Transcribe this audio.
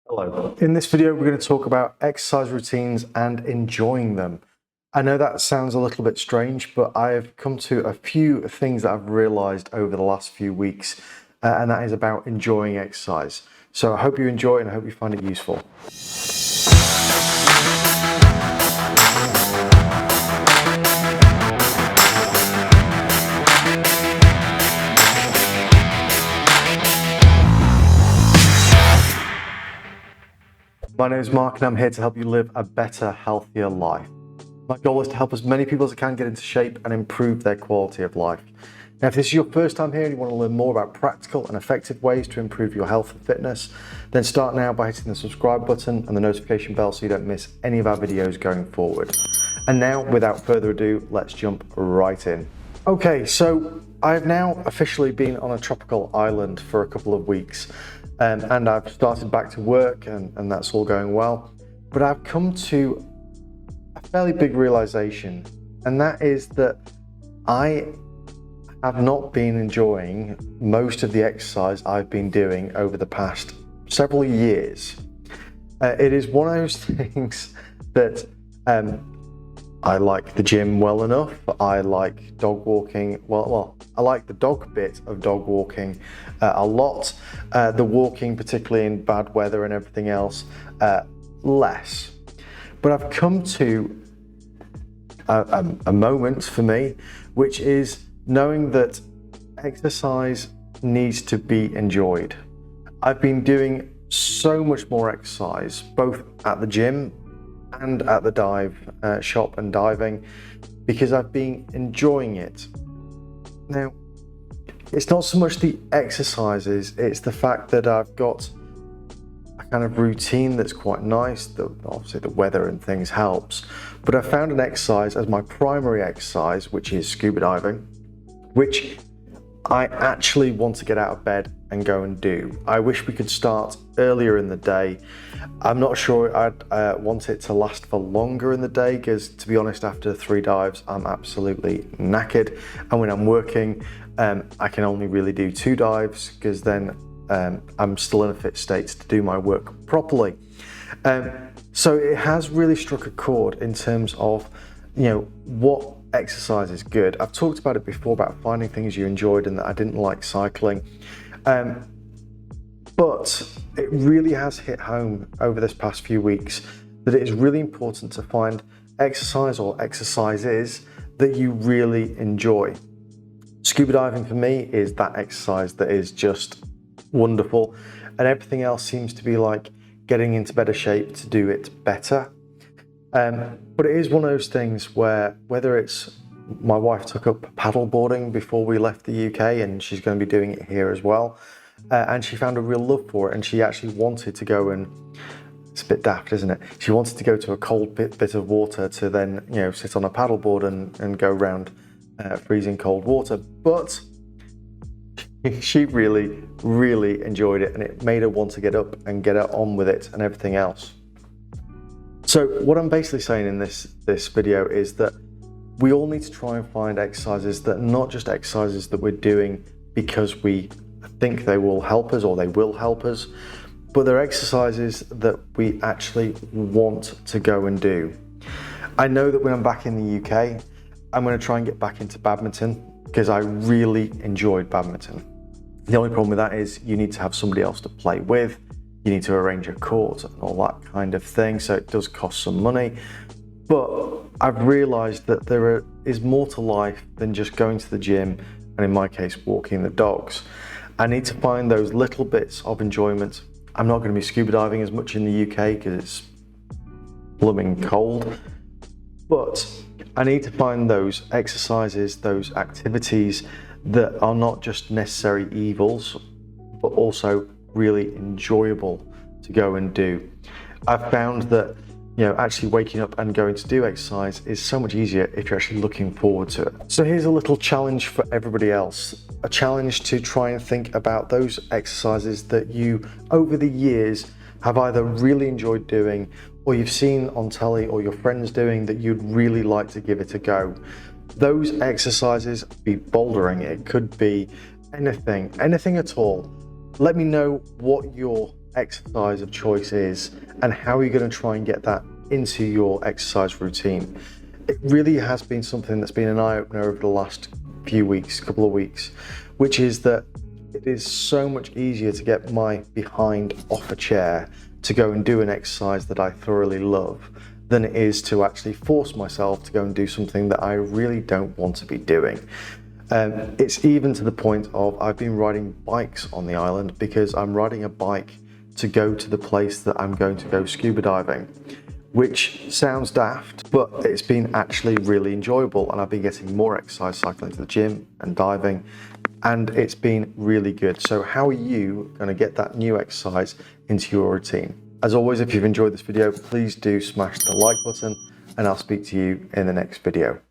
Hello. In this video, we're going to talk about exercise routines and enjoying them. I know that sounds a little bit strange, but I've come to a few things that I've realized over the last few weeks, and that is about enjoying exercise. So I hope you enjoy it and I hope you find it useful. My name is Mark and I'm here to help you live a better, healthier life. My goal is to help as many people as I can get into shape and improve their quality of life. Now, if this is your first time here and you want to learn more about practical and effective ways to improve your health and fitness, then start now by hitting the subscribe button and the notification bell so you don't miss any of our videos going forward. And now, without further ado, let's jump right in. Okay, so I've now officially been on a tropical island for a couple of weeks. And I've started back to work and that's all going well. But I've come to a fairly big realization, and that is that I have not been enjoying most of the exercise I've been doing over the past several years. It is one of those things that I like the gym well enough. I like dog walking. Well, I like the dog bit of dog walking a lot. The walking, particularly in bad weather and everything else, less. But I've come to a moment for me, which is knowing that exercise needs to be enjoyed. I've been doing so much more exercise, both at the gym and at the dive shop and diving, because I've been enjoying it. Now, it's not so much the exercises, it's the fact that I've got a kind of routine that's quite nice. Obviously the weather and things helps, but I found an exercise as my primary exercise, which is scuba diving, which I actually want to get out of bed and go and do. I wish we could start earlier in the day. I'm not sure I'd want it to last for longer in the day, because to be honest, after 3 dives, I'm absolutely knackered. And when I'm working, I can only really do 2 dives, because then I'm still in a fit state to do my work properly. So it has really struck a chord in terms of, what exercise is good. I've talked about it before, about finding things you enjoyed and that I didn't like cycling. But it really has hit home over this past few weeks that it is really important to find exercise or exercises that you really enjoy. Scuba diving for me is that exercise that is just wonderful, and everything else seems to be like getting into better shape to do it better. But it is one of those things where, whether it's my wife took up paddleboarding before we left the UK, and she's going to be doing it here as well. And she found a real love for it, and she actually wanted to go, and it's a bit daft, isn't it? She wanted to go to a cold bit of water to then, sit on a paddleboard and go around freezing cold water. But she really, really enjoyed it, and it made her want to get up and get on with it and everything else. So what I'm basically saying in this video is that we all need to try and find exercises that are not just exercises that we're doing because we think they will help us or they will help us, but they're exercises that we actually want to go and do. I know that when I'm back in the UK, I'm going to try and get back into badminton, because I really enjoyed badminton. The only problem with that is you need to have somebody else to play with. You need to arrange a court and all that kind of thing, so it does cost some money. But I've realized that there is more to life than just going to the gym and, in my case, walking the dogs. I need to find those little bits of enjoyment. I'm not going to be scuba diving as much in the UK because it's blooming cold, but I need to find those exercises, those activities that are not just necessary evils, but also really enjoyable to go and do. I've found that actually waking up and going to do exercise is so much easier if you're actually looking forward to it. So here's a little challenge for everybody else. A challenge to try and think about those exercises that you, over the years, have either really enjoyed doing, or you've seen on telly or your friends doing that you'd really like to give it a go. Those exercises, be bouldering, it could be anything at all. Let me know what your exercise of choice is and how you're going to try and get that into your exercise routine. It really has been something that's been an eye-opener over the last couple of weeks, which is that it is so much easier to get my behind off a chair to go and do an exercise that I thoroughly love than it is to actually force myself to go and do something that I really don't want to be doing. It's even to the point of I've been riding bikes on the island because I'm riding a bike to go to the place that I'm going to go scuba diving, which sounds daft, but it's been actually really enjoyable, and I've been getting more exercise cycling to the gym and diving, and it's been really good. So how are you going to get that new exercise into your routine? As always, if you've enjoyed this video, please do smash the like button, and I'll speak to you in the next video.